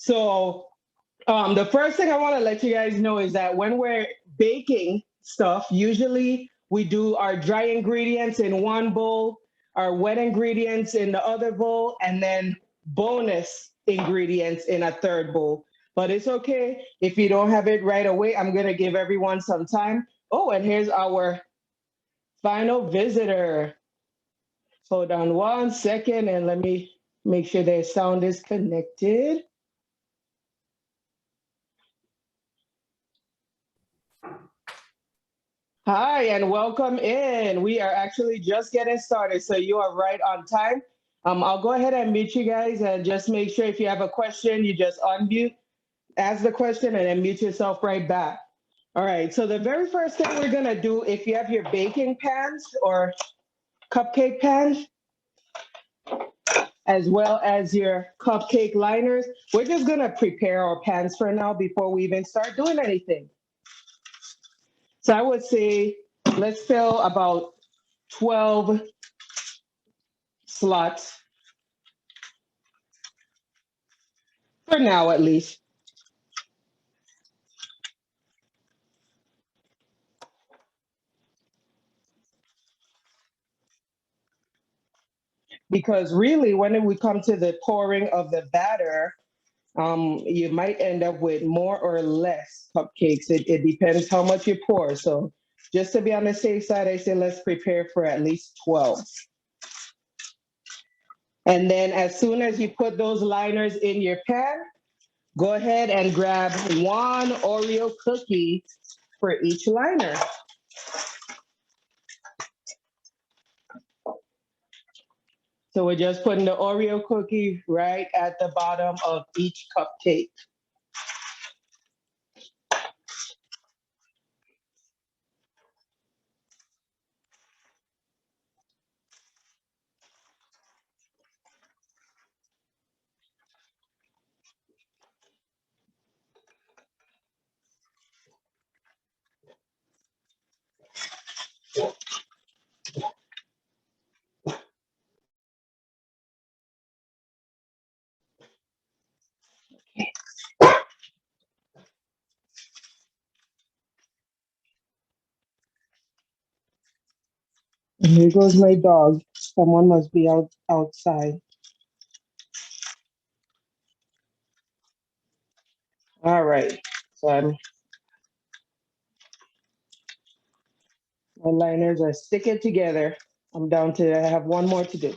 So the first thing I want to let you guys know is that when we're baking stuff, usually we do our dry ingredients in one bowl, our wet ingredients in the other bowl, and then bonus ingredients in a third bowl. But it's okay if you don't have it right away. I'm going to give everyone some time. Oh, and here's our final visitor. Hold on 1 second and let me make sure their sound is connected. Hi, and welcome in. We are actually just getting started, so you are right on time. I'll go ahead and mute you guys and just make sure if you have a question, you just unmute, ask the question, and then mute yourself right back. All right, so the very first thing we're gonna do, if you have your baking pans or cupcake pans, as well as your cupcake liners, we're just gonna prepare our pans for now before we even start doing anything. So I would say let's fill about 12 slots for now, at least. Because really, when we come to the pouring of the batter, you might end up with more or less cupcakes. It depends how much you pour. So just to be on the safe side, I say let's prepare for at least 12. And then as soon as you put those liners in your pan, go ahead and grab one Oreo cookie for each liner. So we're just putting the Oreo cookie right at the bottom of each cupcake. And here goes my dog. Someone must be outside. All right. So my liners are sticking together. I'm down to I have one more to do.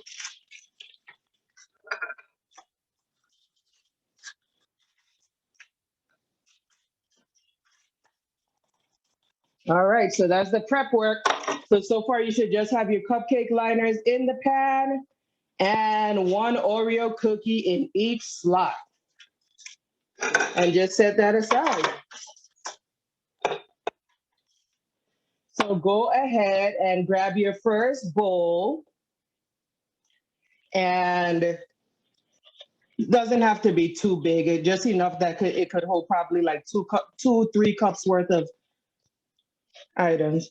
All right, so that's the prep work. So far you should just have your cupcake liners in the pan and one Oreo cookie in each slot. And just set that aside. So go ahead and grab your first bowl. And it doesn't have to be too big. It just enough that it could hold probably like 3 cups worth of items.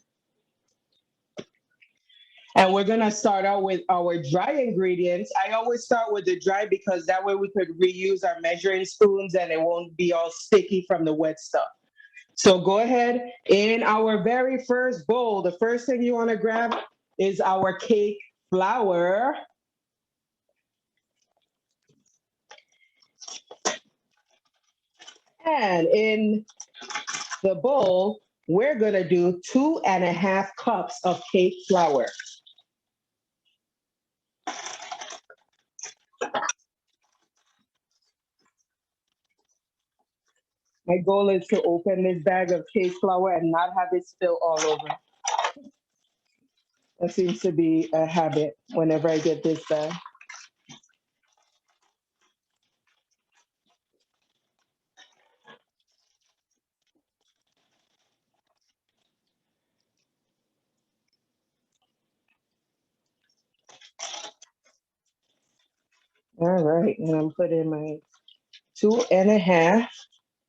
And we're gonna start out with our dry ingredients. I always start with the dry because that way we could reuse our measuring spoons and it won't be all sticky from the wet stuff. So go ahead, in our very first bowl, the first thing you wanna grab is our cake flour. And in the bowl, we're gonna do 2.5 cups of cake flour. My goal is to open this bag of cake flour and not have it spill all over. That seems to be a habit whenever I get this bag. All right, and I'm putting my 2.5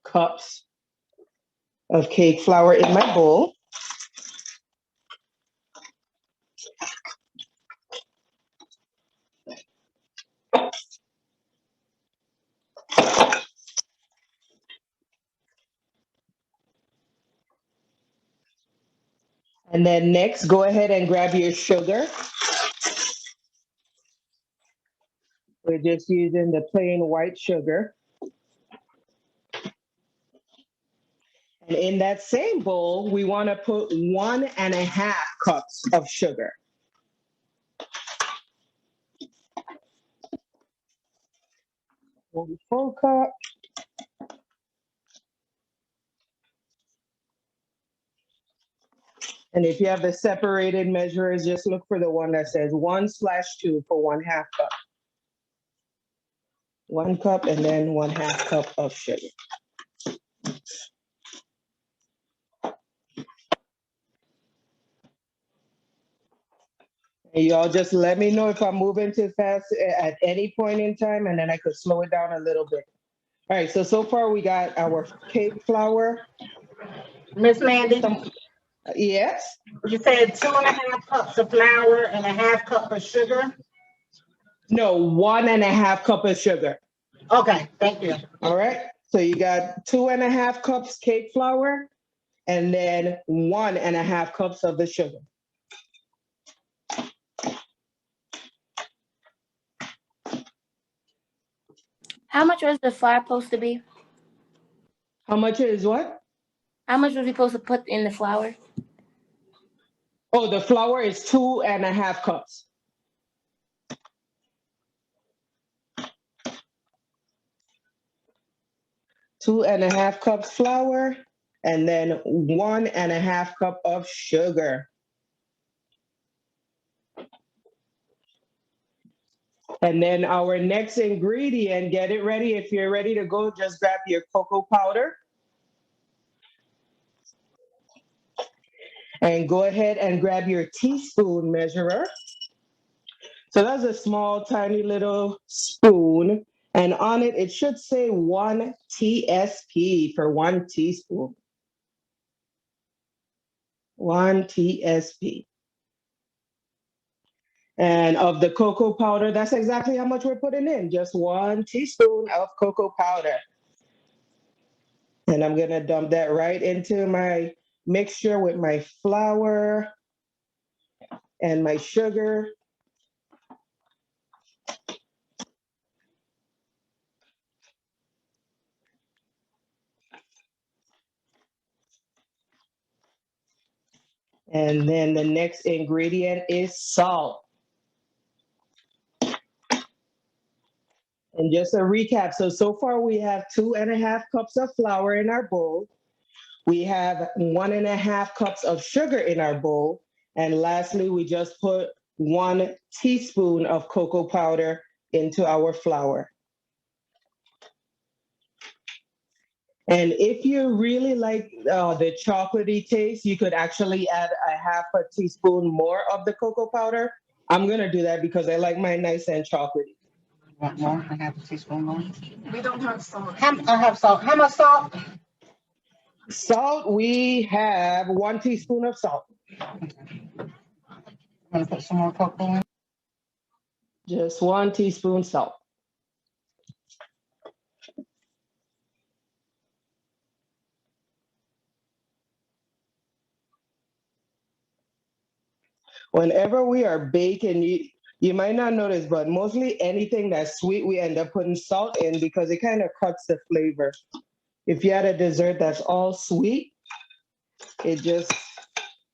cups of cake flour in my bowl. And then next, go ahead and grab your sugar. We're just using the plain white sugar. And in that same bowl, we want to put 1.5 cups of sugar. One full cup. And if you have the separated measurers, just look for the one that says 1/2 for 1/2 cup. 1 cup and then 1/2 cup of sugar. And y'all just let me know if I'm moving too fast at any point in time, and then I could slow it down a little bit. All right, so far we got our cake flour. Miss Mandy, Yes? you said 2.5 cups of flour and a half cup of sugar? No, 1.5 cup of sugar. Okay, thank you. All right, so you got 2.5 cups cake flour and then 1.5 cups of the sugar. How much was the flour supposed to be? How much is what? How much was we supposed to put in the flour? Oh, the flour is 2.5 cups. Two and a half cups flour, and then 1.5 cup of sugar. And then our next ingredient, get it ready. If you're ready to go, just grab your cocoa powder. And go ahead and grab your teaspoon measurer. So that's a small, tiny little spoon. And on it, it should say 1 TSP for 1 teaspoon. 1 TSP. And of the cocoa powder, that's exactly how much we're putting in, just 1 teaspoon of cocoa powder. And I'm gonna dump that right into my mixture with my flour and my sugar. And then the next ingredient is salt. And just a recap, so far we have 2.5 cups of flour in our bowl. We have 1.5 cups of sugar in our bowl. And lastly, we just put 1 teaspoon of cocoa powder into our flour. And if you really like the chocolatey taste, you could actually add a 1/2 teaspoon more of the cocoa powder. I'm gonna do that because I like mine nice and chocolatey. Want more? I have a teaspoon more. We don't have salt. I have salt. How much salt? Salt, we have 1 teaspoon of salt. I'm gonna put some more cocoa in. Just 1 teaspoon salt. Whenever we are baking, you might not notice, but mostly anything that's sweet, we end up putting salt in because it kind of cuts the flavor. If you had a dessert that's all sweet, it just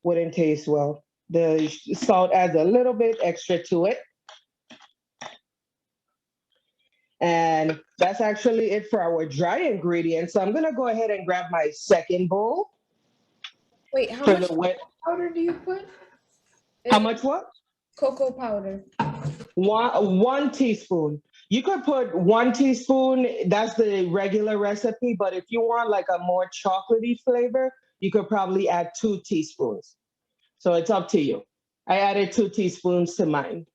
wouldn't taste well. The salt adds a little bit extra to it. And that's actually it for our dry ingredients. So I'm gonna go ahead and grab my second bowl. Wait, how For much the wet, powder do you put? how much what? Cocoa powder. 1 teaspoon. You could put 1 teaspoon, that's the regular recipe, but if you want like a more chocolatey flavor, you could probably add 2 teaspoons. So it's up to you. I added 2 teaspoons to mine.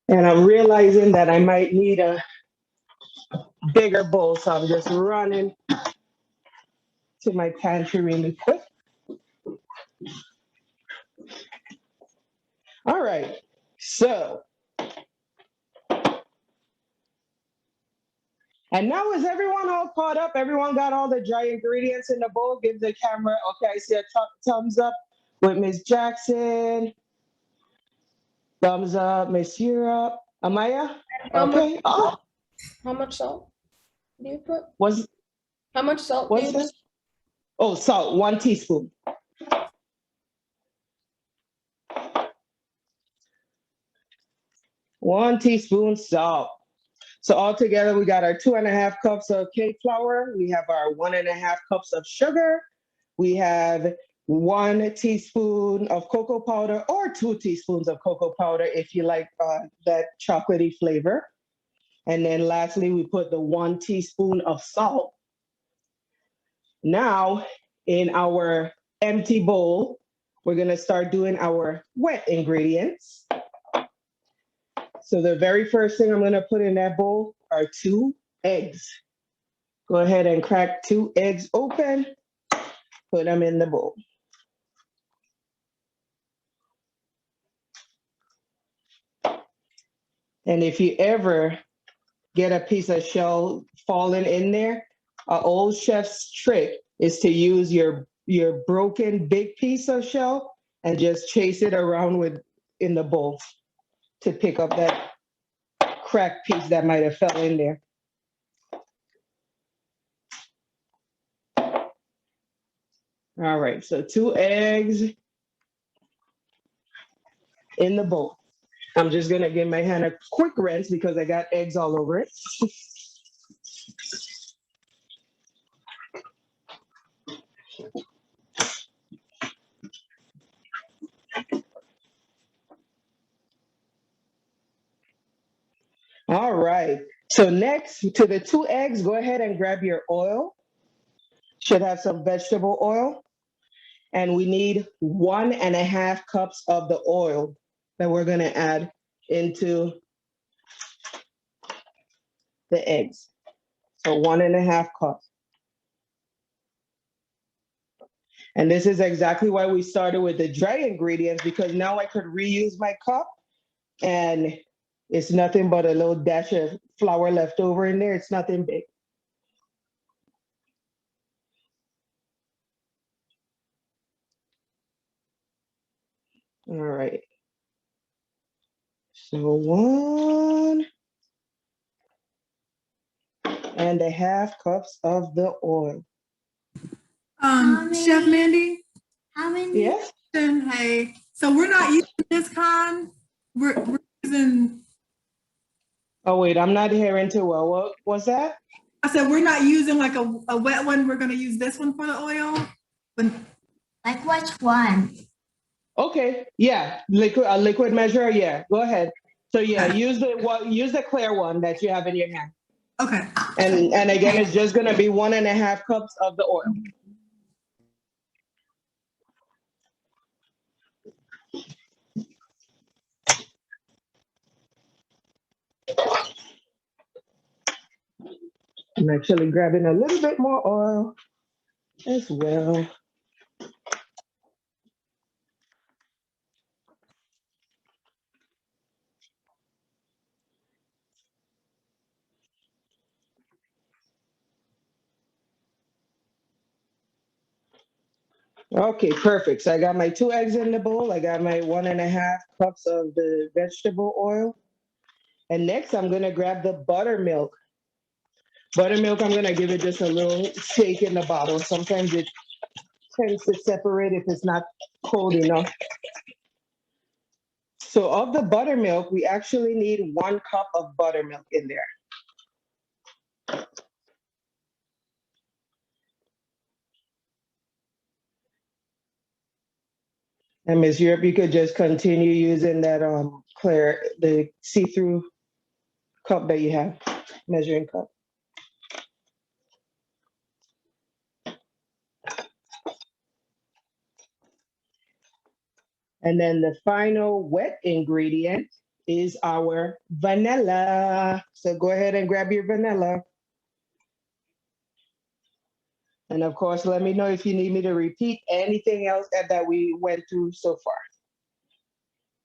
And I'm realizing that I might need a bigger bowl, so I'm just running to my pantry really quick. All right, so And now is everyone all caught up? Everyone got all the dry ingredients in the bowl? Give the camera, okay, I see a thumbs up with Miss Jackson. Thumbs up, Miss Europe. Amaya? How much Okay. Oh, how much salt do you put? what's How much salt do you this? Oh, salt, 1 teaspoon. One teaspoon salt. So altogether, we got our 2.5 cups of cake flour. We have our 1.5 cups of sugar. We have 1 teaspoon of cocoa powder or 2 teaspoons of cocoa powder if you like that chocolatey flavor. And then lastly, we put the 1 teaspoon of salt. Now, in our empty bowl, we're gonna start doing our wet ingredients. So the very first thing I'm gonna put in that bowl are 2 eggs. Go ahead and crack 2 eggs open, put them in the bowl. And if you ever get a piece of shell falling in there, an old chef's trick is to use your broken big piece of shell and just chase it around with in the bowl to pick up that cracked piece that might have fell in there. All right, so 2 eggs in the bowl. I'm just gonna give my hand a quick rinse because I got eggs all over it. All right, so next to the 2 eggs, go ahead and grab your oil. Should have some vegetable oil. And we need 1.5 cups of the oil that we're gonna add into the eggs. So 1.5 cups. And this is exactly why we started with the dry ingredients, because now I could reuse my cup and it's nothing but a little dash of flour left over in there. It's nothing big. All right. So 1.5 cups of the oil. Chef Mandy? How many? Yes? Hey, so we're not using this kind. We're using, Oh, wait, I'm not hearing too well. What was that? I said, we're not using like a wet one. We're gonna use this one for the oil. But Like which one? Okay, yeah, a liquid measure, yeah, go ahead. So yeah, use the clear one that you have in your hand. okay. And again, it's just gonna be 1.5 cups of the oil. I'm actually grabbing a little bit more oil as well. Okay, perfect. So I got my 2 eggs in the bowl. I got my 1.5 cups of the vegetable oil. And next I'm gonna grab the buttermilk. Buttermilk, I'm gonna give it just a little shake in the bottle. Sometimes it tends to separate if it's not cold enough. So of the buttermilk, we actually need 1 cup of buttermilk in there. And Ms. Europe, you could just continue using that the see-through cup that you have, measuring cup. And then the final wet ingredient is our vanilla. So go ahead and grab your vanilla. And of course, let me know if you need me to repeat anything else that we went through so far.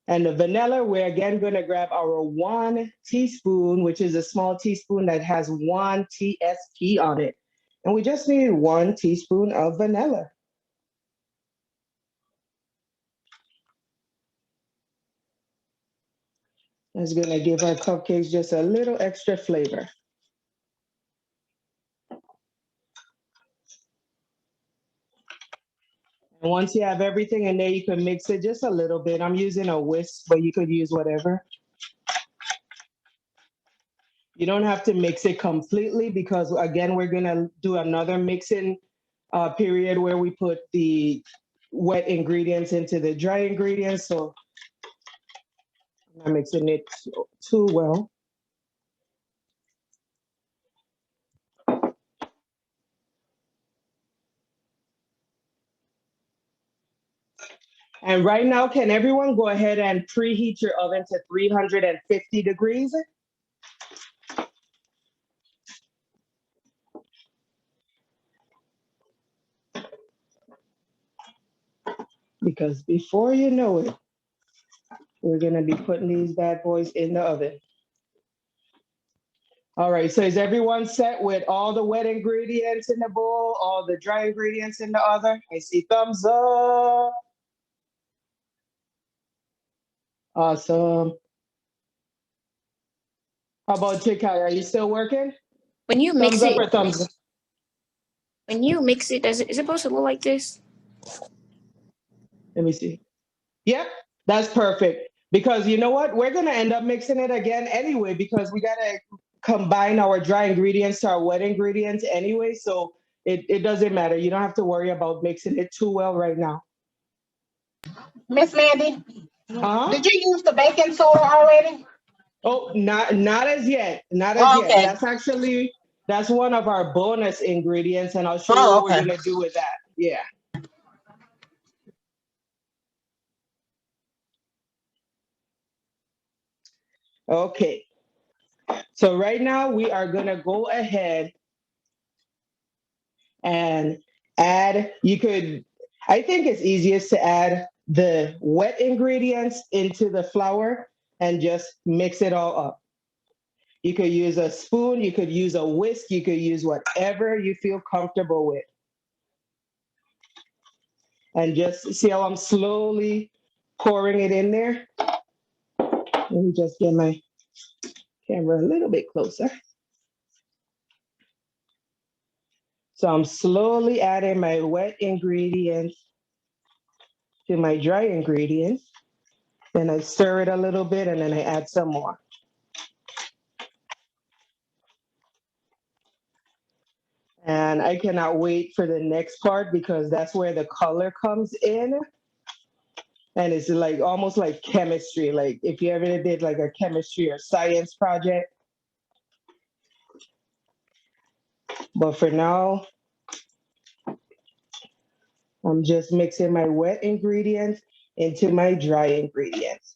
And the vanilla, we're again gonna grab our 1 teaspoon, which is a small teaspoon that has 1 TSP on it. And we just need 1 teaspoon of vanilla. It's gonna give our cupcakes just a little extra flavor. And once you have everything in there, you can mix it just a little bit. I'm using a whisk, but you could use whatever. You don't have to mix it completely because again, we're gonna do another mixing period where we put the wet ingredients into the dry ingredients. So I'm not mixing it too well. And right now, can everyone go ahead and preheat your oven to 350 degrees? Because before you know it, we're gonna be putting these bad boys in the oven. All right, so is everyone set with all the wet ingredients in the bowl, all the dry ingredients in the other? I see thumbs up. Awesome. How about Chikai? Are you still working? When you Thumbs mix up it, or thumbs up? when you mix it, is it supposed to look like this? Let me see. Yep, that's perfect. Because you know what? We're gonna end up mixing it again anyway because we gotta combine our dry ingredients to our wet ingredients anyway. So it doesn't matter. You don't have to worry about mixing it too well right now. Miss Mandy, Uh-huh. did you use the baking soda already? Oh, not as yet. Not as Oh, yet. okay. That's one of our bonus ingredients, and I'll show you Oh, what okay. we're gonna do with that. Yeah. Okay. So right now we are gonna go ahead and add, I think it's easiest to add the wet ingredients into the flour and just mix it all up. You could use a spoon, you could use a whisk, you could use whatever you feel comfortable with. And just see how I'm slowly pouring it in there. Let me just get my camera a little bit closer. So I'm slowly adding my wet ingredients to my dry ingredients. Then I stir it a little bit and then I add some more. And I cannot wait for the next part because that's where the color comes in. And it's like almost like chemistry. Like if you ever did like a chemistry or science project. But for now, I'm just mixing my wet ingredients into my dry ingredients.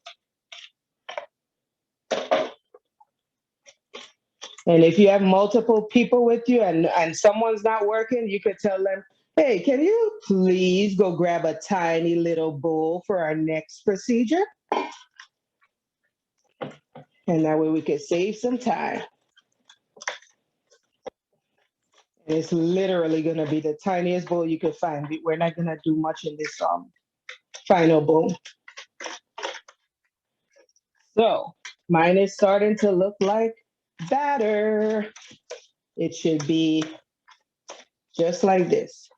And if you have multiple people with you and someone's not working, you could tell them, hey, can you please go grab a tiny little bowl for our next procedure? And that way we could save some time. And it's literally gonna be the tiniest bowl you could find. We're not gonna do much in this final bowl. So mine is starting to look like batter. It should be just like this.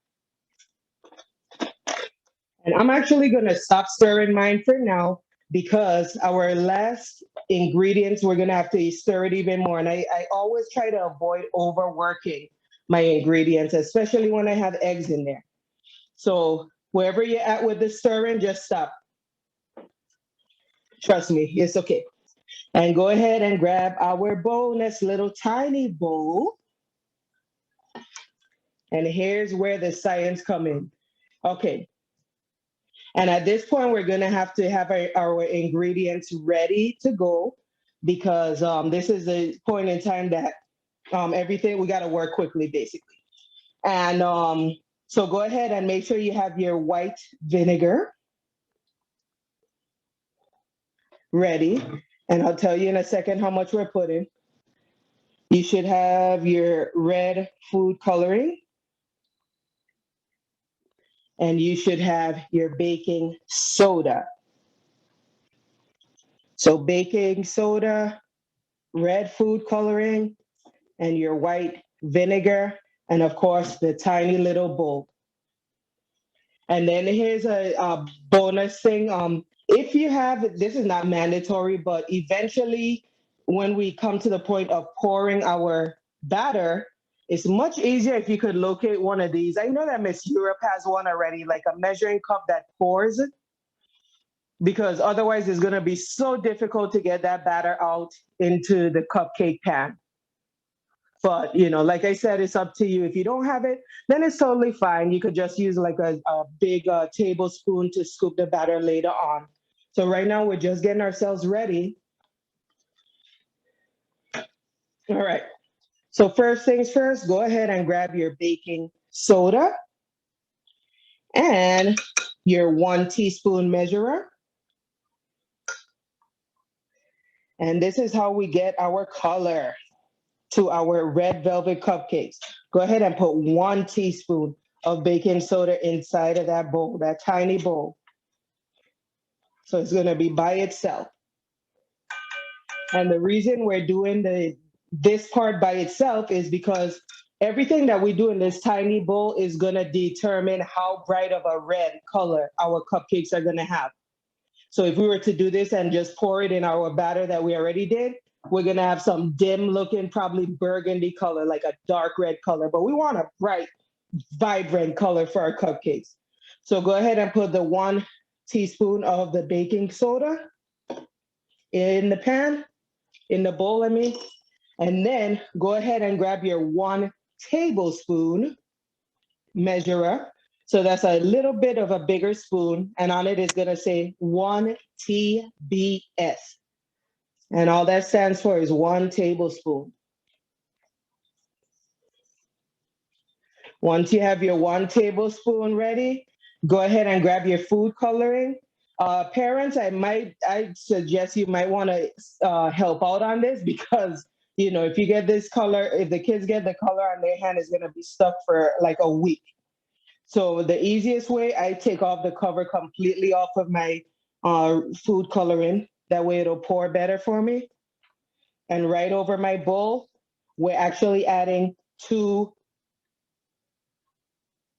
And I'm actually gonna stop stirring mine for now because our last ingredients, we're gonna have to stir it even more. And I always try to avoid overworking my ingredients, especially when I have eggs in there. So wherever you're at with the stirring, just stop. Trust me, it's okay. And go ahead and grab our bonus little tiny bowl. And here's where the science come in. Okay. And at this point, we're gonna have to have our ingredients ready to go because this is a point in time that everything, we gotta work quickly, basically. And so go ahead and make sure you have your white vinegar. ready. And I'll tell you in a second how much we're putting. You should have your red food coloring. And you should have your baking soda. So baking soda, red food coloring, and your white vinegar, and of course the tiny little bowl. And then here's a bonus thing. If you have, this is not mandatory, but eventually when we come to the point of pouring our batter, it's much easier if you could locate one of these. I know that Miss Europe has one already, like a measuring cup that pours, because otherwise it's going to be so difficult to get that batter out into the cupcake pan. But, you know, like I said, it's up to you. If you don't have it, then it's totally fine. You could just use like a big tablespoon to scoop the batter later on. So right now we're just getting ourselves ready. All right. So first things first, go ahead and grab your baking soda and your 1 teaspoon measurer. And this is how we get our color to our red velvet cupcakes. Go ahead and put 1 teaspoon of baking soda inside of that bowl, that tiny bowl. So it's going to be by itself. And the reason we're doing this part by itself is because everything that we do in this tiny bowl is going to determine how bright of a red color our cupcakes are going to have. So if we were to do this and just pour it in our batter that we already did, we're going to have some dim looking, probably burgundy color, like a dark red color, but we want a bright, vibrant color for our cupcakes. So go ahead and put the 1 teaspoon of the baking soda in the pan, in the bowl, I mean, and then go ahead and grab your 1 tablespoon measurer. So that's a little bit of a bigger spoon, and on it is going to say 1 TBS. And all that stands for is 1 tablespoon. Once you have your 1 tablespoon ready, go ahead and grab your food coloring. Parents, I suggest you might want to help out on this, because you know, if you get this color, if the kids get the color on their hand, it's going to be stuck for like a week. So the easiest way, I take off the cover completely off of my food coloring. That way it'll pour better for me. And right over my bowl, we're actually adding 2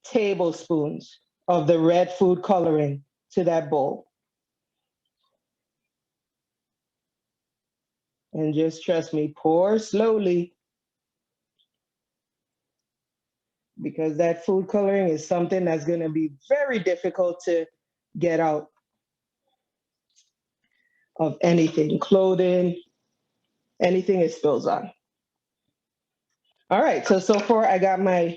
tablespoons of the red food coloring to that bowl. And just trust me, pour slowly, because that food coloring is something that's going to be very difficult to get out of anything, clothing, anything it spills on. All right, so far I got my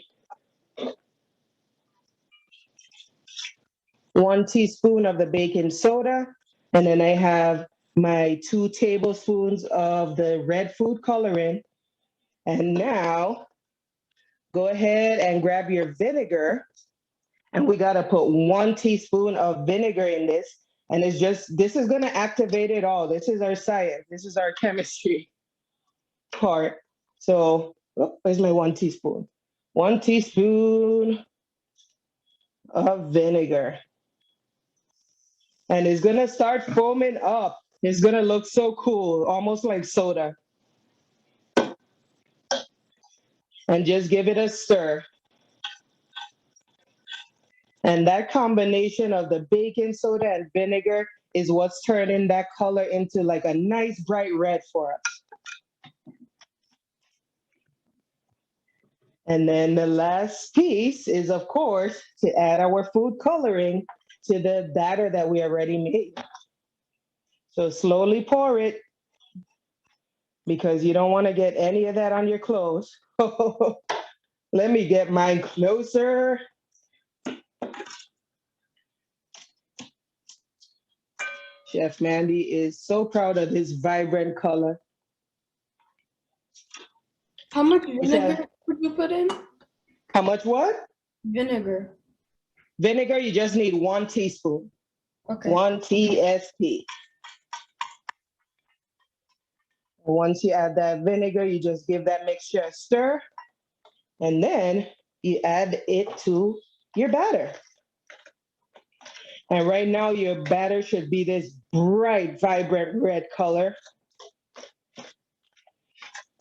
1 teaspoon of the baking soda, and then I have my 2 tablespoons of the red food coloring. And now go ahead and grab your vinegar, and we got to put 1 teaspoon of vinegar in this. And it's just, this is going to activate it all. This is our science. This is our chemistry part. So, where's my 1 teaspoon? 1 teaspoon of vinegar. And it's going to start foaming up. It's going to look so cool, almost like soda. And just give it a stir. And that combination of the baking soda and vinegar is what's turning that color into like a nice bright red for us. And then the last piece is, of course, to add our food coloring to the batter that we already made. So slowly pour it, because you don't want to get any of that on your clothes. Let me get mine closer. Chef Mandy is so proud of his vibrant color. How much vinegar would you put in? How much what? Vinegar. Vinegar, you just need 1 teaspoon. Okay. 1 TSP. Once you add that vinegar, you just give that mixture a stir, and then you add it to your batter. And right now your batter should be this bright, vibrant red color,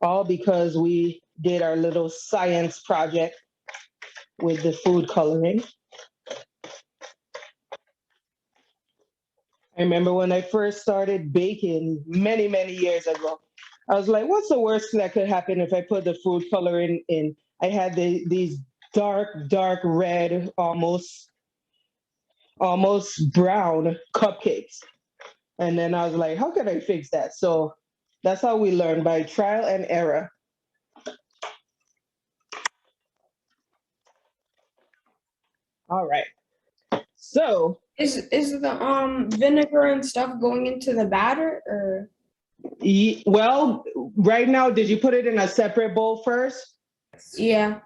all because we did our little science project with the food coloring. I remember when I first started baking many, many years ago, I was like, what's the worst that could happen if I put the food coloring in? I had these dark red, almost brown cupcakes. And then I was like, how can I fix that? So that's how we learn, by trial and error. All right. So Is the vinegar and stuff going into the batter or? well, right now, did you put it in a separate bowl first? Yeah.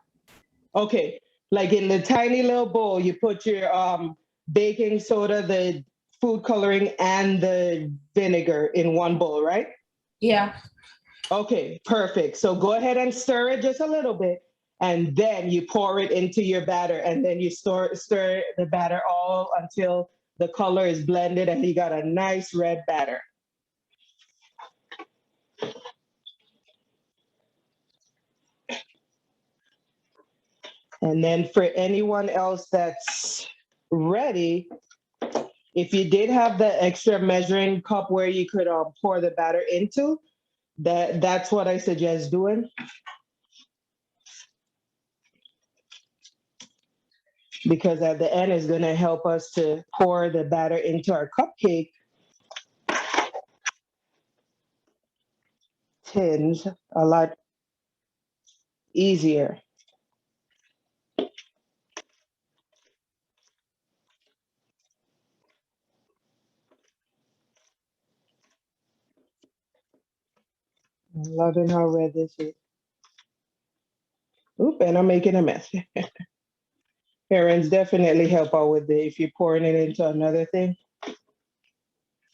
Okay. Like in the tiny little bowl, you put your baking soda, the food coloring, and the vinegar in one bowl, right? Yeah. Okay, perfect. So go ahead and stir it just a little bit, and then you pour it into your batter, and then you stir the batter all until the color is blended and you got a nice red batter. And then for anyone else that's ready, if you did have the extra measuring cup where you could pour the batter into, that's what I suggest doing. Because at the end, it's going to help us to pour the batter into our cupcake tins a lot easier. I'm loving how red this is. Oop, and I'm making a mess. Parents definitely help out with it if you're pouring it into another thing.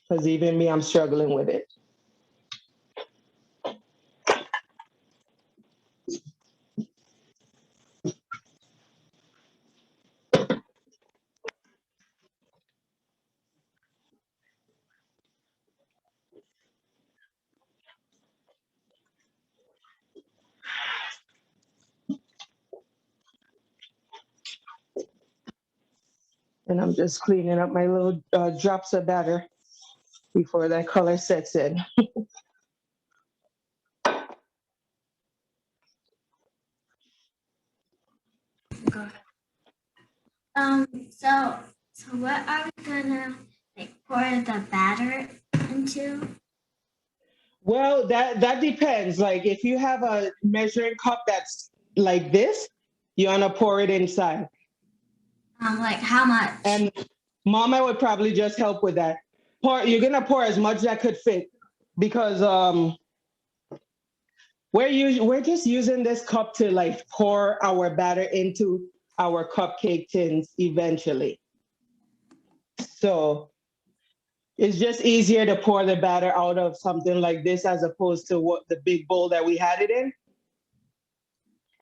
Because even me, I'm struggling with it. And I'm just cleaning up my little drops of batter before that color sets in. So what are we gonna like pour the batter into? Well, that depends. Like if you have a measuring cup that's like this, you want to pour it inside. Like how much? And Mama would probably just help with that. You're gonna pour as much that could fit, because we're just using this cup to like pour our batter into our cupcake tins eventually. So it's just easier to pour the batter out of something like this as opposed to what the big bowl that we had it in.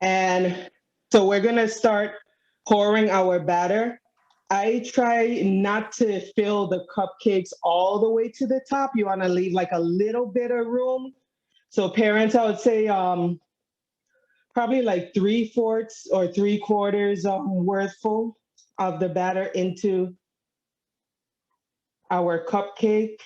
And so we're gonna start pouring our batter. I try not to fill the cupcakes all the way to the top. You want to leave like a little bit of room. So parents, I would say probably like 3/4 or 3/4 worth full of the batter into our cupcake.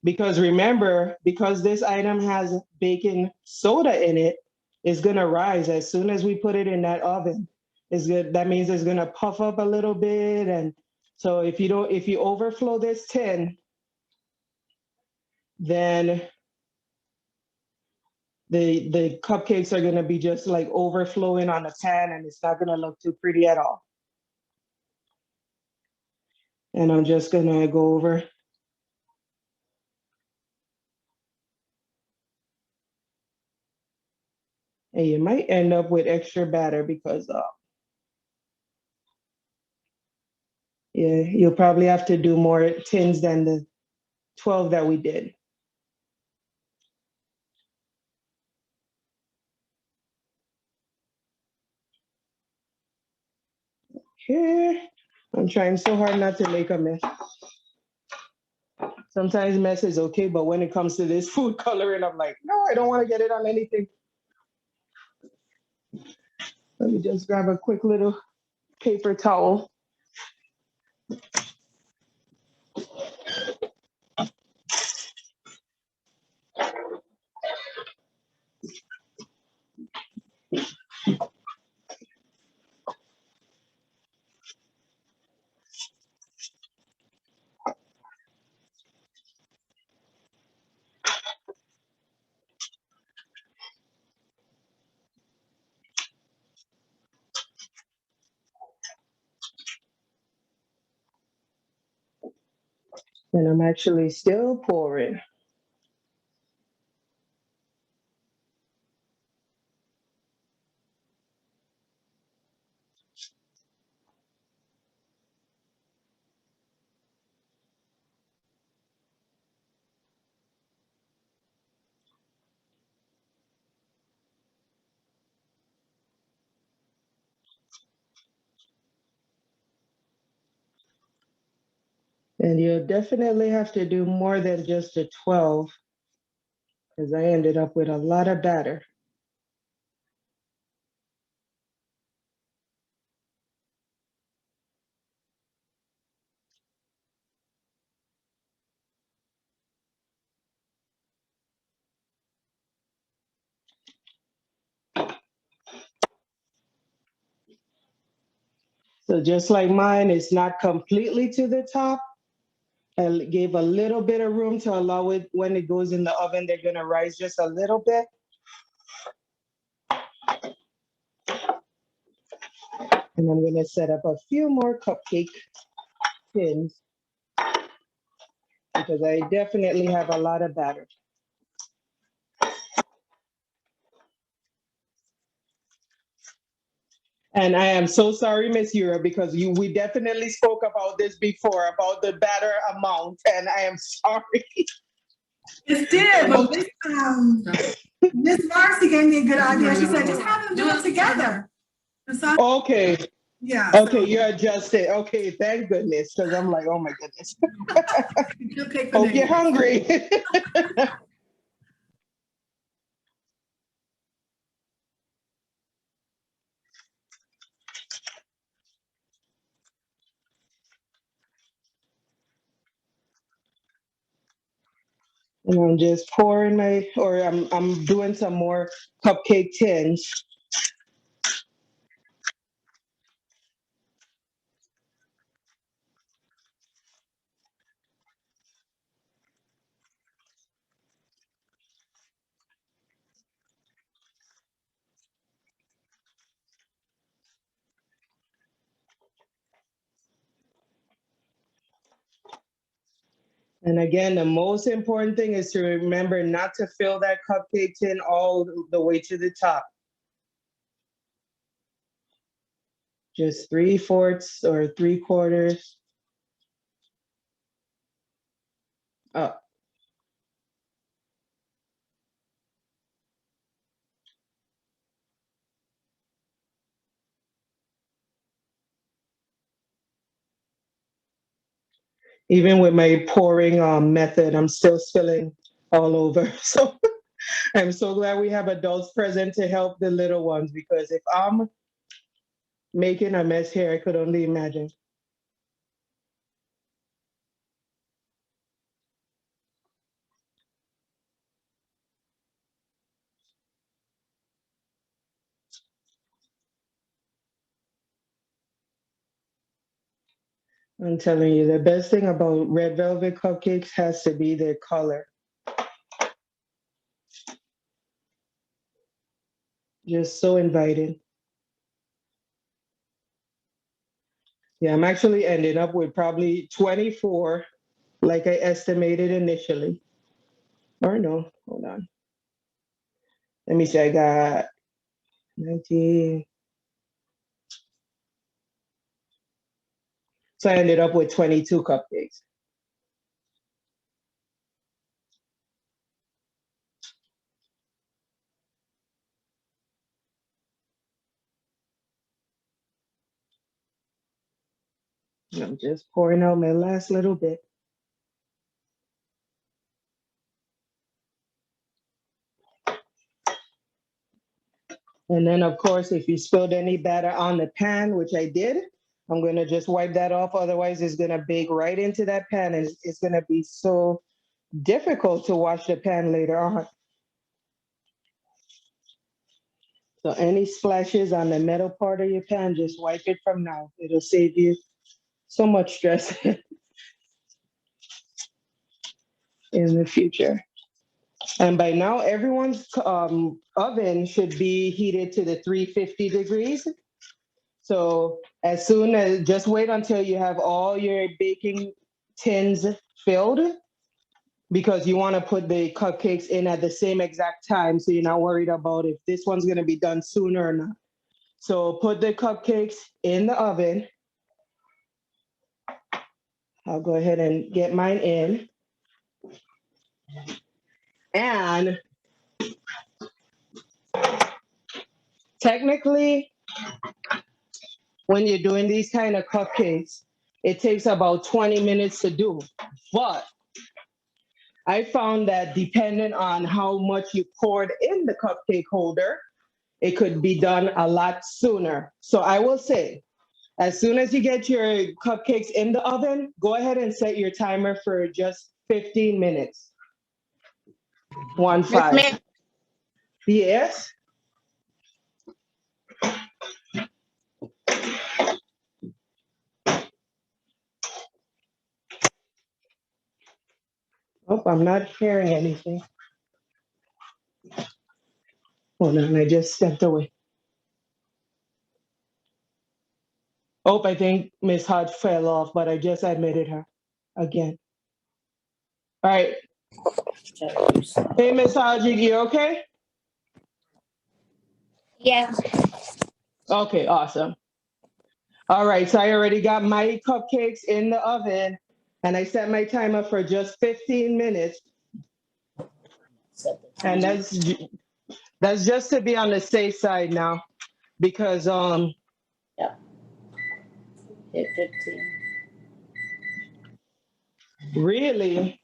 Because remember, because this item has baking soda in it, it's gonna rise as soon as we put it in that oven. It's good. That means it's gonna puff up a little bit. And so if you overflow this tin, then the cupcakes are gonna be just like overflowing on the pan, and it's not gonna look too pretty at all. And I'm just gonna go over. And you might end up with extra batter because yeah, you'll probably have to do more tins than the 12 that we did. Okay. I'm trying so hard not to make a mess. Sometimes mess is okay, but when it comes to this food coloring, I'm like, no, I don't want to get it on anything. Let me just grab a quick little paper towel. And I'm actually still pouring. And you'll definitely have to do more than just a 12 because I ended up with a lot of batter. So just like mine, it's not completely to the top. I gave a little bit of room to allow it when it goes in the oven, they're gonna rise just a little bit. And I'm gonna set up a few more cupcake tins because I definitely have a lot of batter. And I am so sorry, Miss Yura, because we definitely spoke about this before, about the batter amount, and I am sorry. It did, but Miss Marcy gave me a good idea. She said, just have them do it together. And so, Okay, yeah. okay, you're adjusted. Okay, thank goodness, because I'm like, oh my goodness. Cupcake for Hope you're neighbors. hungry. And I'm just pouring I'm doing some more cupcake tins. And again, the most important thing is to remember not to fill that cupcake tin all the way to the top. Just 3/4 or 3/4 up. Even with my pouring method, I'm still spilling all over. So I'm so glad we have adults present to help the little ones because if I'm making a mess here, I could only imagine. I'm telling you, the best thing about red velvet cupcakes has to be their color. Just so inviting. Yeah, I'm actually ending up with probably 24, like I estimated initially. Or no, hold on. Let me see, I got 19. So I ended up with 22 cupcakes. I'm just pouring out my last little bit. And then, of course, if you spilled any batter on the pan, which I did, I'm going to just wipe that off. Otherwise, it's going to bake right into that pan, and it's going to be so difficult to wash the pan later on. So any splashes on the metal part of your pan, just wipe it from now. It'll save you so much stress in the future. And by now, everyone's oven should be heated to the 350 degrees. So as soon as, just wait until you have all your baking tins filled, because you want to put the cupcakes in at the same exact time, so you're not worried about if this one's going to be done sooner or not. So put the cupcakes in the oven. I'll go ahead and get mine in. And technically, when you're doing these kind of cupcakes, it takes about 20 minutes to do. But I found that depending on how much you poured in the cupcake holder, it could be done a lot sooner. So I will say, as soon as you get your cupcakes in the oven, go ahead and set your timer for just 15 minutes. 15. Yes. Oh, I'm not hearing anything. Hold on, I just stepped away. Oh, I think Miss Hodge fell off, but I just admitted her again. All right. Hey, Miss Hodge, you okay? Yeah. Okay, awesome. All right, so I already got my cupcakes in the oven, and I set my timer for just 15 minutes. And that's just to be on the safe side now, because Hit 15. really,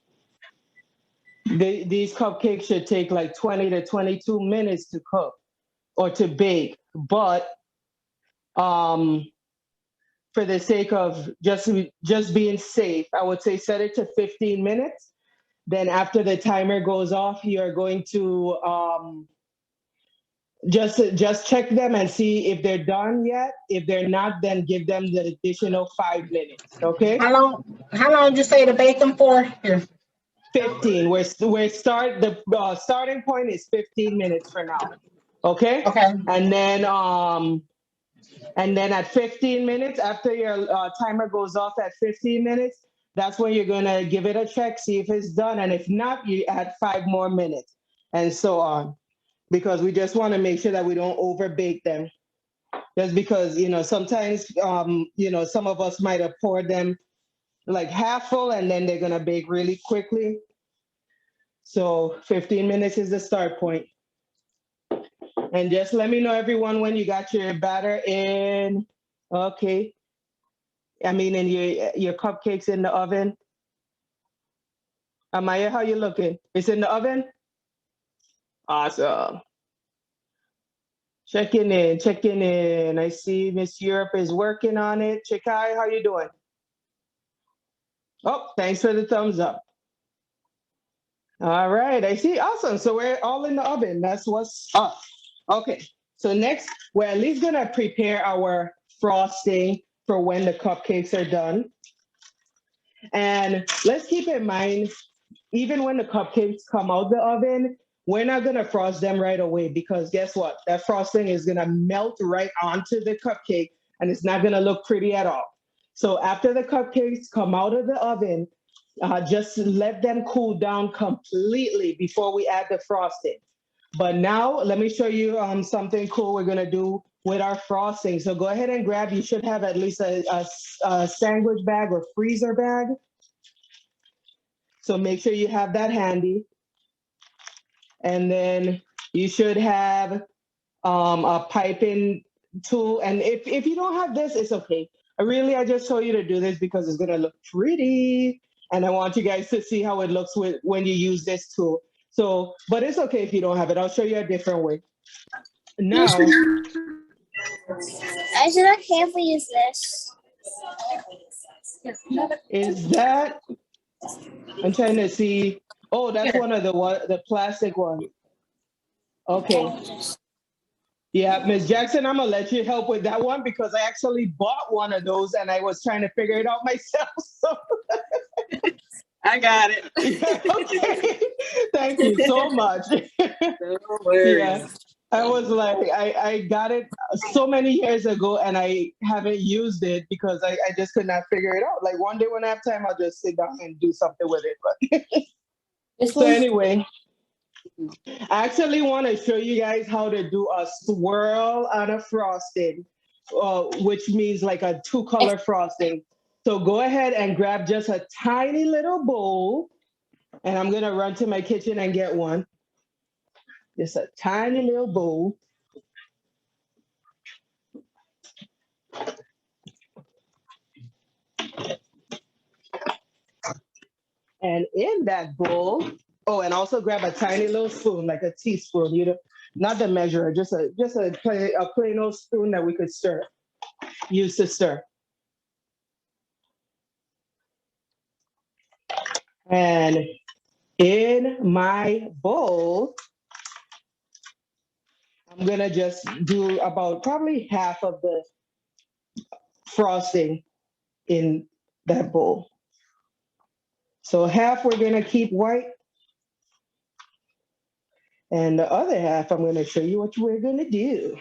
these cupcakes should take like 20 to 22 minutes to cook or to bake. But for the sake of just being safe, I would say set it to 15 minutes. Then after the timer goes off, you're going to just check them and see if they're done yet. If they're not, then give them the additional 5 minutes. Okay. How long did you say to bake them for? Here. 15. The starting point is 15 minutes for now. Okay. Okay. And then at 15 minutes, after your timer goes off at 15 minutes, that's when you're gonna give it a check, see if it's done. And if not, you add 5 more minutes and so on. Because we just wanna make sure that we don't over bake them. Just because, sometimes, some of us might have poured them like half full and then they're gonna bake really quickly. So 15 minutes is the start point. And just let me know, everyone, when you got your batter in. Okay. I mean, in your cupcakes in the oven. Amaya, how you looking? It's in the oven? Awesome. Checking in. I see Miss Europe is working on it. Chikai, how you doing? Oh, thanks for the thumbs up. All right, I see. Awesome. So we're all in the oven. That's what's up. Okay. So next, we're at least gonna prepare our frosting for when the cupcakes are done. And let's keep in mind, even when the cupcakes come out the oven, we're not gonna frost them right away, because guess what? That frosting is gonna melt right onto the cupcake and it's not gonna look pretty at all. So after the cupcakes come out of the oven, just let them cool down completely before we add the frosting. But now let me show you something cool we're gonna do with our frosting. So go ahead and grab, you should have at least a sandwich bag or freezer bag. So make sure you have that handy. And then you should have a piping tool. And if you don't have this, it's okay. I just told you to do this because it's gonna look pretty, and I want you guys to see how it looks when you use this tool. So, but it's okay if you don't have it. I'll show you a different way. Now, Is it okay if we use this? is that? I'm trying to see. Oh, that's one of the plastic ones. Okay. Yeah, Miss Jackson, I'm gonna let you help with that one because I actually bought one of those and I was trying to figure it out myself. So I got it. okay. Thank you so much. No worries. Yeah. I was like, I got it so many years ago and I haven't used it because I just could not figure it out. Like one day when I have time, I'll just sit down and do something with it. But so anyway, I actually want to show you guys how to do a swirl on a frosting, which means like a 2-color frosting. So go ahead and grab just a tiny little bowl, and I'm gonna run to my kitchen and get one. Just a tiny little bowl. And in that bowl, oh, and also grab a tiny little spoon, like a teaspoon. Not the measurer, just a plain old spoon that we could use to stir. And in my bowl, I'm gonna just do about probably half of the frosting in that bowl. So half we're gonna keep white, and the other half I'm gonna show you what we're gonna do.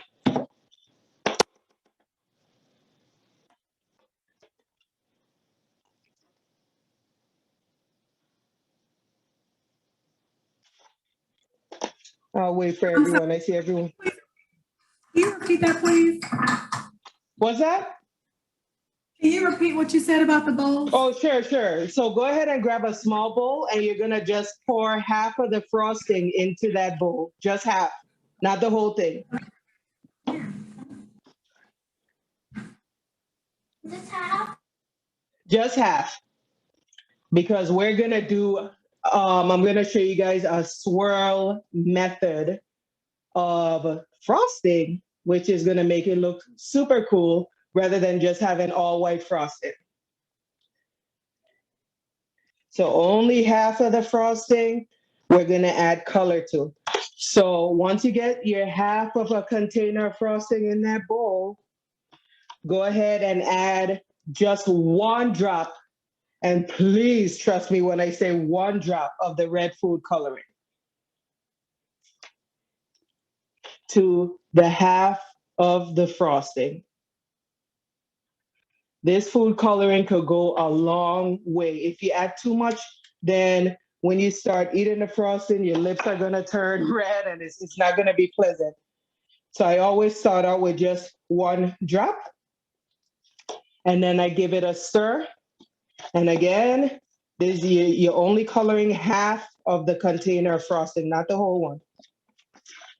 I'll wait for everyone. I see everyone. Can you repeat that, please? What's that? Can you repeat what you said about the bowls? Oh, sure. So go ahead and grab a small bowl and you're gonna just pour half of the frosting into that bowl. Just half, not the whole thing. This half. Just half. Because we're gonna do, I'm gonna show you guys a swirl method of frosting, which is gonna make it look super cool rather than just having all white frosting. So only half of the frosting, we're gonna add color to. So once you get your half of a container of frosting in that bowl, go ahead and add just 1 drop. And please trust me when I say 1 drop of the red food coloring to the half of the frosting. This food coloring could go a long way. If you add too much, then when you start eating the frosting, your lips are gonna turn red and it's not gonna be pleasant. So I always start out with just 1 drop and then I give it a stir. And again, you're only coloring half of the container of frosting, not the whole one.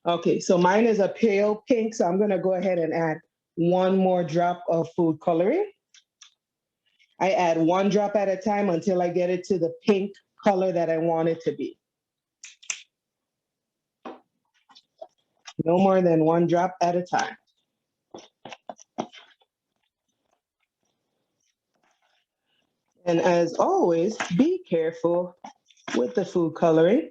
Okay, so mine is a pale pink, so I'm gonna go ahead and add 1 more drop of food coloring. I add 1 drop at a time until I get it to the pink color that I want it to be. No more than 1 drop at a time. And as always, be careful with the food coloring.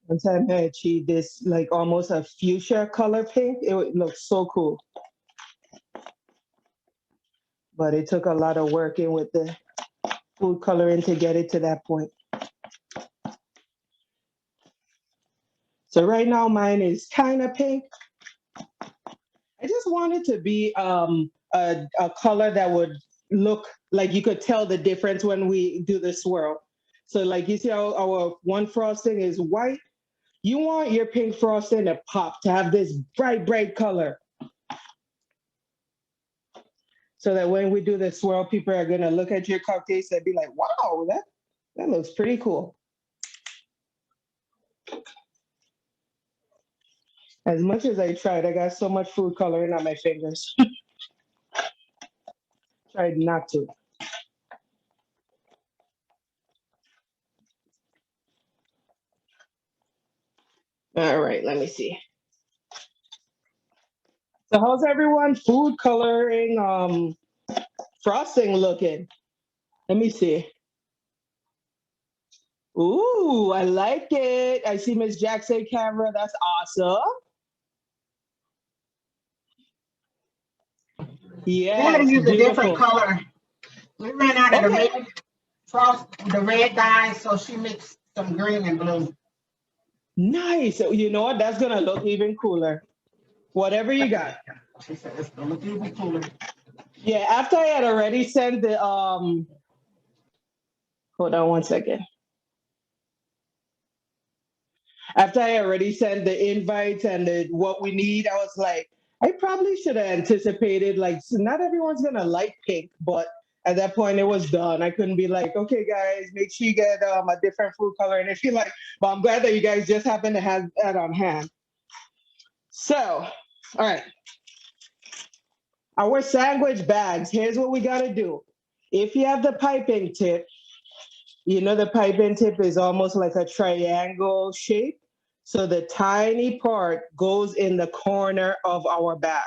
One time I achieved this like almost a fuchsia color pink. It looked so cool. But it took a lot of working with the food coloring to get it to that point. So right now mine is kind of pink. I just want it to be a color that would look like you could tell the difference when we do the swirl. So like you see how our one frosting is white, You want your pink frosting to pop, to have this bright, bright color. So that when we do the swirl, people are gonna look at your cupcakes and be like, wow, that looks pretty cool. As much as I tried, I got so much food coloring on my fingers. Tried not to. All right, let me see. So how's everyone food coloring frosting looking? Let me see. Ooh, I like it. I see Miss Jackson camera. That's awesome. We had to Yes, use a different beautiful. color. We ran out of the Okay. red frost, the red dye, so she mixed some green and blue. Nice. So you know what? That's gonna look even cooler. Whatever you got. She said it's gonna look even cooler. Yeah, after I had already sent the hold on one second. After I already sent the invites and what we need, I was like, I probably should have anticipated, like, so not everyone's gonna like pink, but at that point it was done. I couldn't be like, okay, guys, make sure you get a different food color. And if you like, but I'm glad that you guys just happen to have that on hand. So, all right. Our sandwich bags, here's what we gotta do. If you have the piping tip, you know the piping tip is almost like a triangle shape. So the tiny part goes in the corner of our bag.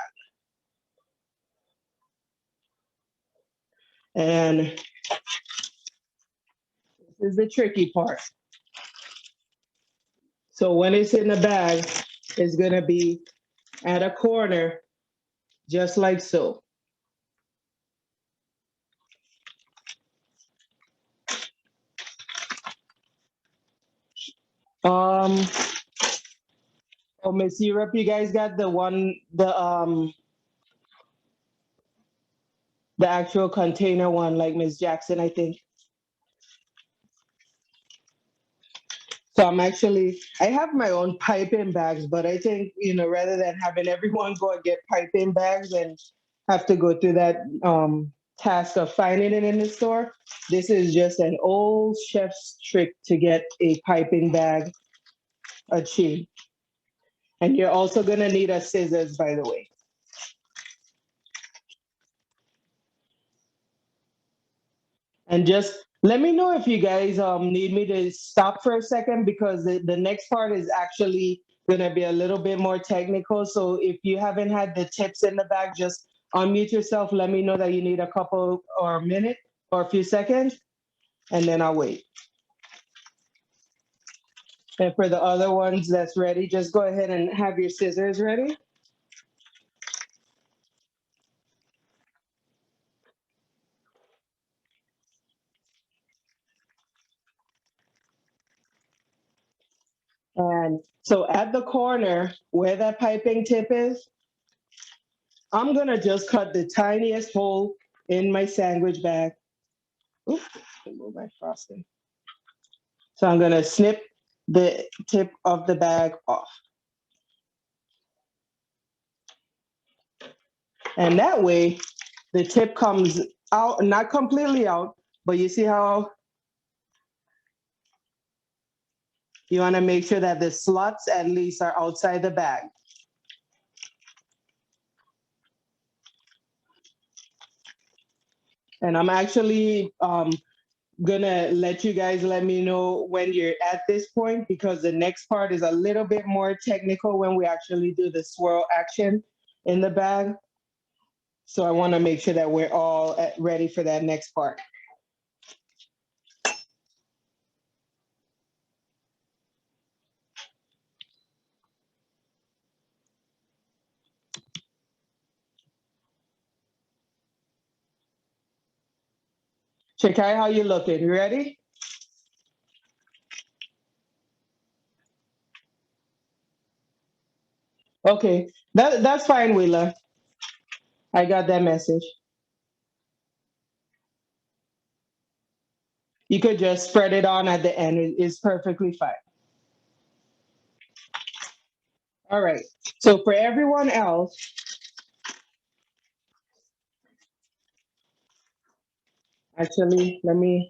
And this is the tricky part. So when it's in the bag, it's gonna be at a corner, just like so. Oh, Miss Europe, you guys got the actual container one, like Miss Jackson, I think. So I have my own piping bags, but I think, rather than having everyone go and get piping bags and have to go through that task of finding it in the store, this is just an old chef's trick to get a piping bag achieved. And you're also gonna need a scissors, by the way. And just let me know if you guys need me to stop for a second, because the next part is actually going to be a little bit more technical. So if you haven't had the tips in the back, just unmute yourself. Let me know that you need a couple or a minute or a few seconds, and then I'll wait. And for the other ones that's ready, just go ahead and have your scissors ready. And so at the corner where that piping tip is, I'm gonna just cut the tiniest hole in my sandwich bag. Oops, remove my frosting. So I'm gonna snip the tip of the bag off. And that way, the tip comes out, not completely out, but you see how you wanna make sure that the slots at least are outside the bag. And I'm actually gonna let you guys let me know when you're at this point, because the next part is a little bit more technical when we actually do the swirl action in the bag. So I wanna make sure that we're all ready for that next part. Shekai, how you looking? You ready? Okay, that's fine, Willa. I got that message. You could just spread it on at the end. It's perfectly fine. All right. So for everyone else, actually, gonna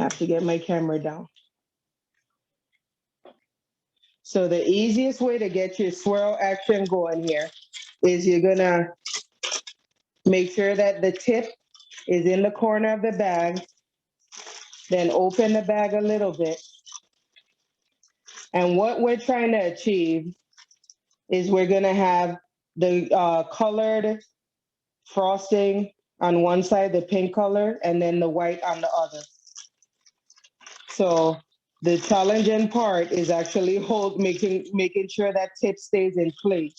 have to get my camera down. So the easiest way to get your swirl action going here is you're gonna make sure that the tip is in the corner of the bag, then open the bag a little bit. And what we're trying to achieve is we're gonna have the colored frosting on one side, the pink color, and then the white on the other. So the challenging part is actually making sure that tip stays in place.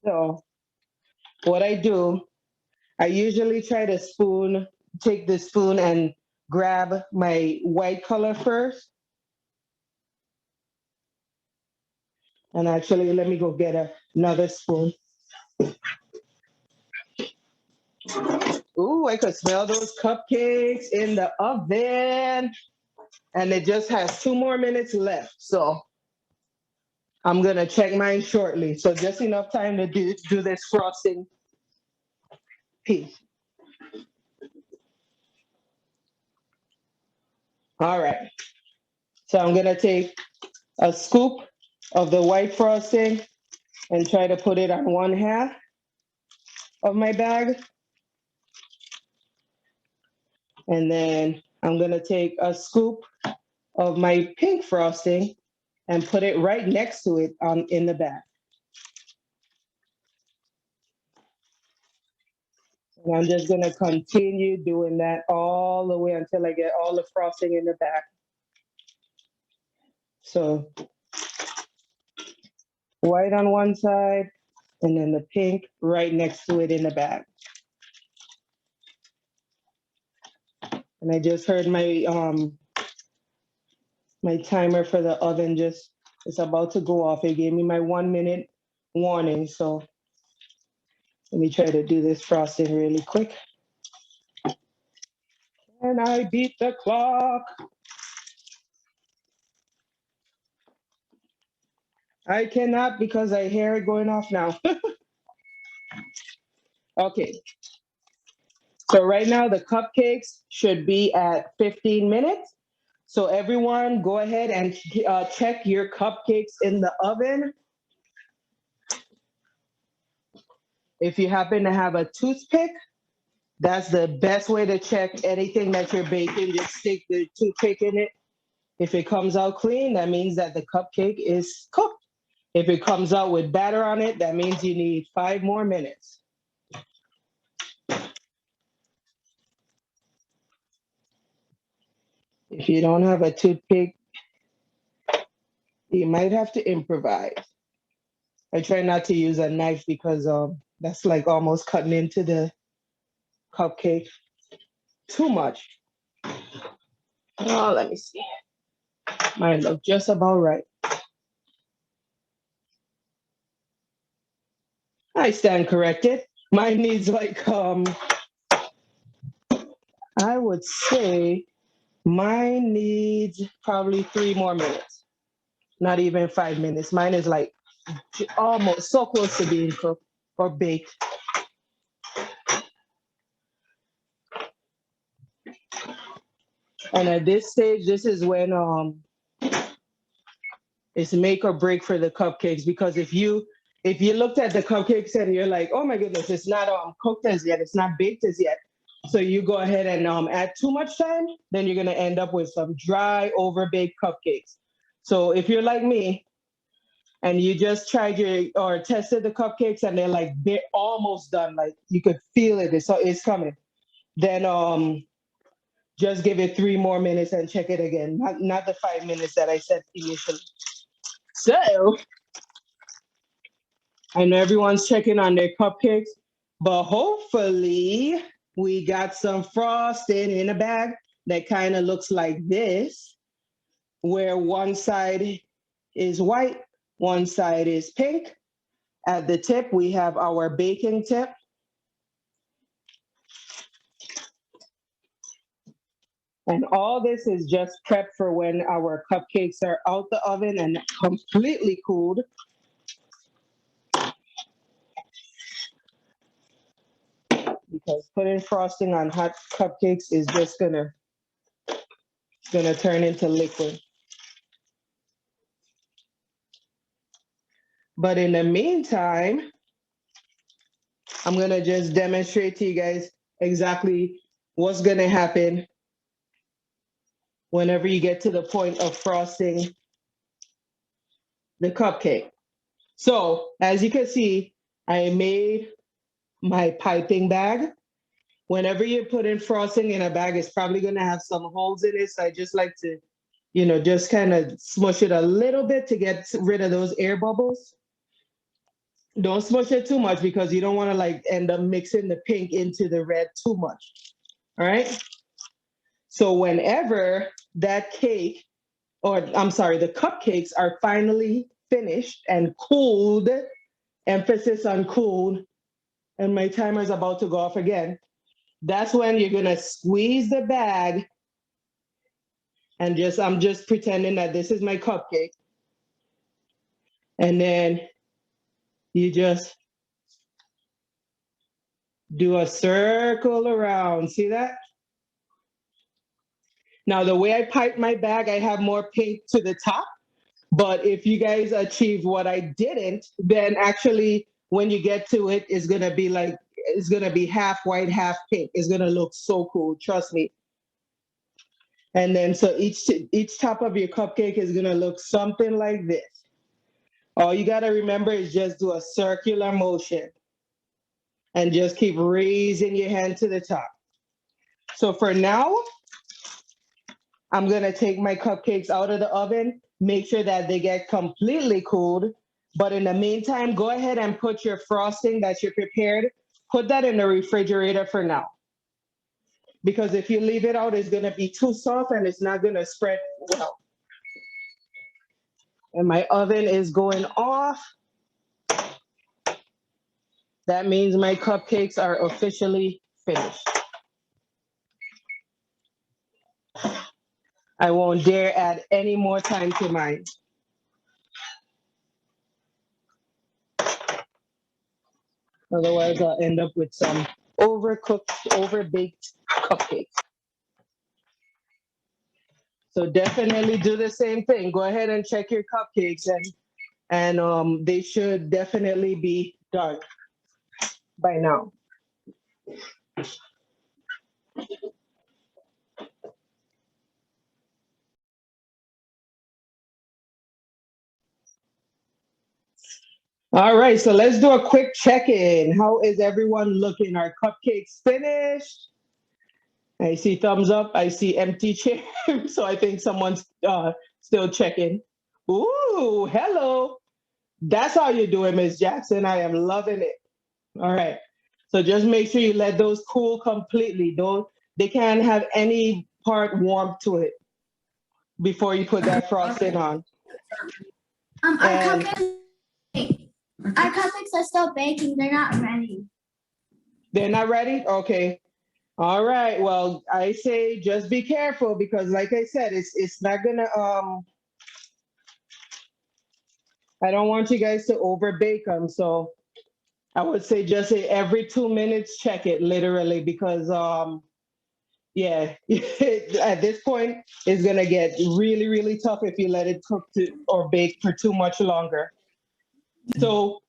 So what I do, I usually try to take the spoon and grab my white color first. And actually, let me go get another spoon. Ooh, I could smell those cupcakes in the oven. And it just has 2 more minutes left. So I'm gonna check mine shortly. So just enough time to do this frosting piece. All right. So I'm gonna take a scoop of the white frosting and try to put it on one half of my bag. And then I'm gonna take a scoop of my pink frosting and put it right next to it in the bag. And I'm just gonna continue doing that all the way until I get all the frosting in the bag. So white on one side and then the pink right next to it in the bag. And I just heard my timer for the oven it's about to go off. It gave me my 1 minute warning. So let me try to do this frosting really quick. And I beat the clock. I cannot because I hear it going off now. Okay. So right now the cupcakes should be at 15 minutes. So everyone go ahead and check your cupcakes in the oven. If you happen to have a toothpick, that's the best way to check anything that you're baking. Just stick the toothpick in it. If it comes out clean, that means that the cupcake is cooked. If it comes out with batter on it, that means you need 5 more minutes. If you don't have a toothpick, you might have to improvise. I try not to use a knife because that's like almost cutting into the cupcake too much. Oh, let me see. Mine look just about right. I stand corrected. Mine needs like I would say mine needs probably 3 more minutes. Not even 5 minutes. Mine is like almost so close to being cooked or baked. And at this stage, this is when it's make or break for the cupcakes, because if you looked at the cupcakes and you're like, oh my goodness, it's not cooked as yet, it's not baked as yet. So you go ahead and add too much time, then you're gonna end up with some dry, over-baked cupcakes. So if you're like me and you just tried or tested the cupcakes and they're almost done, like you could feel it, it's coming, then just give it 3 more minutes and check it again, not the 5 minutes that I said initially. So I know everyone's checking on their cupcakes, but hopefully we got some frosting in a bag that kind of looks like this, where one side is white, one side is pink. At the tip, we have our baking tip. And all this is just prep for when our cupcakes are out the oven and completely cooled. Because putting frosting on hot cupcakes is just gonna turn into liquid. But in the meantime, I'm gonna just demonstrate to you guys exactly what's gonna happen whenever you get to the point of frosting the cupcake. So as you can see, I made my piping bag. Whenever you put in frosting in a bag, it's probably gonna have some holes in it. So I just like to, just kind of smush it a little bit to get rid of those air bubbles. Don't smush it too much because you don't want to like end up mixing the pink into the red too much. All right. So whenever that cake, or I'm sorry, the cupcakes are finally finished and cooled, emphasis on cooled, and my timer is about to go off again. That's when you're gonna squeeze the bag and I'm just pretending that this is my cupcake. And then you just do a circle around. See that? Now, the way I pipe my bag, I have more pink to the top. But if you guys achieve what I didn't, then actually when you get to it, it's going to be half white, half pink. It's going to look so cool. Trust me. And then so each top of your cupcake is going to look something like this. All you got to remember is just do a circular motion and just keep raising your hand to the top. So for now, I'm going to take my cupcakes out of the oven, make sure that they get completely cooled. But in the meantime, go ahead and put your frosting that you prepared, put that in the refrigerator for now. Because if you leave it out, it's going to be too soft and it's not going to spread well. And my oven is going off. That means my cupcakes are officially finished. I won't dare add any more time to mine. Otherwise, I'll end up with some overcooked, overbaked cupcakes. So definitely do the same thing. Go ahead and check your cupcakes and they should definitely be done by now. All right, so let's do a quick check-in. How is everyone looking? Are cupcakes finished? I see thumbs up. I see empty chair. So I think someone's still checking. Ooh, hello. That's how you're doing, Miss Jackson. I am loving it. All right. So just make sure you let those cool completely. They can't have any part warm to it before you put that frosting on. Our cupcakes are still baking. They're not ready. They're not ready? Okay. All right. Well, I say just be careful because like I said, it's not gonna I don't want you guys to over bake them. So I would say just say every 2 minutes check it literally because yeah, at this point it's gonna get really, really tough if you let it cook or bake for too much longer. So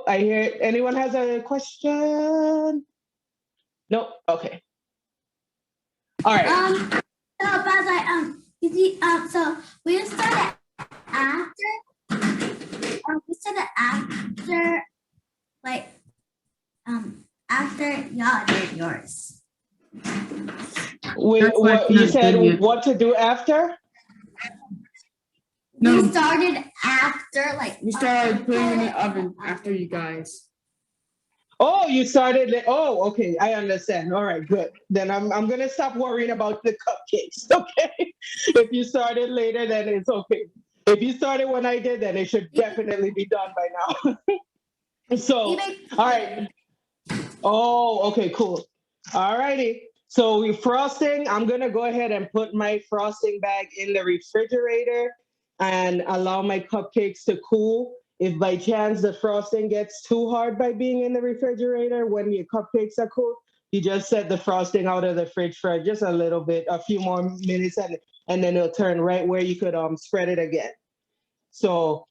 I hear anyone has a question? No? Okay. All right. So Buzz, you see, so we started after. We started after, like, after y'all did yours. Wait, what you said? What to do after? No. We started after, like. We started putting in the oven after you guys. Oh, you started. Oh, okay. I understand. All right, good. Then I'm gonna stop worrying about the cupcakes. Okay. If you started later, then it's okay. If you started when I did, then it should definitely be done by now. So, all right. Oh, okay, cool. All righty. So with frosting, I'm gonna go ahead and put my frosting bag in the refrigerator and allow my cupcakes to cool. If by chance the frosting gets too hard by being in the refrigerator when your cupcakes are cool, you just set the frosting out of the fridge for just a little bit, a few more minutes, and then it'll turn right where you could spread it again. So,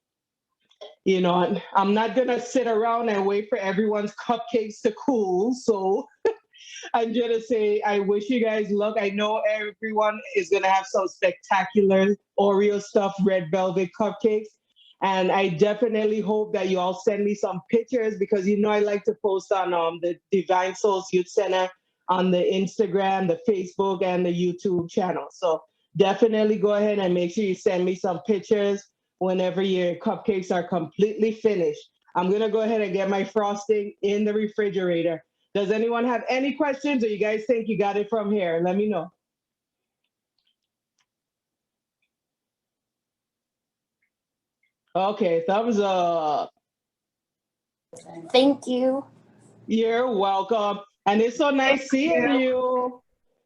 you know, I'm not gonna sit around and wait for everyone's cupcakes to cool. So I'm gonna say I wish you guys luck. I know everyone is gonna have some spectacular Oreo stuffed red velvet cupcakes. And I definitely hope that you all send me some pictures because you know I like to post on the Divine Souls Youth Center on the Instagram, the Facebook, and the YouTube channel. So definitely go ahead and make sure you send me some pictures whenever your cupcakes are completely finished. I'm gonna go ahead and get my frosting in the refrigerator. Does anyone have any questions or you guys think you got it from here? Let me know. Okay, thumbs up. Thank you. You're welcome. And it's so nice seeing you.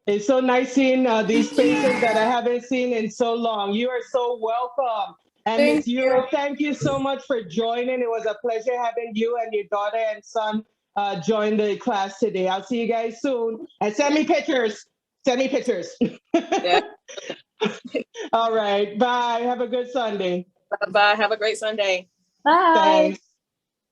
It's so nice seeing these faces that I haven't seen in so long. You are so welcome. And Thank Miss Euro, thank you so much for joining. It was a pleasure having you and your daughter and son join the class today. I'll see you guys soon. And send me pictures. Send me pictures. Yeah. All right. Bye. Have a good Sunday. Bye. Have a great Sunday. Bye. Thanks.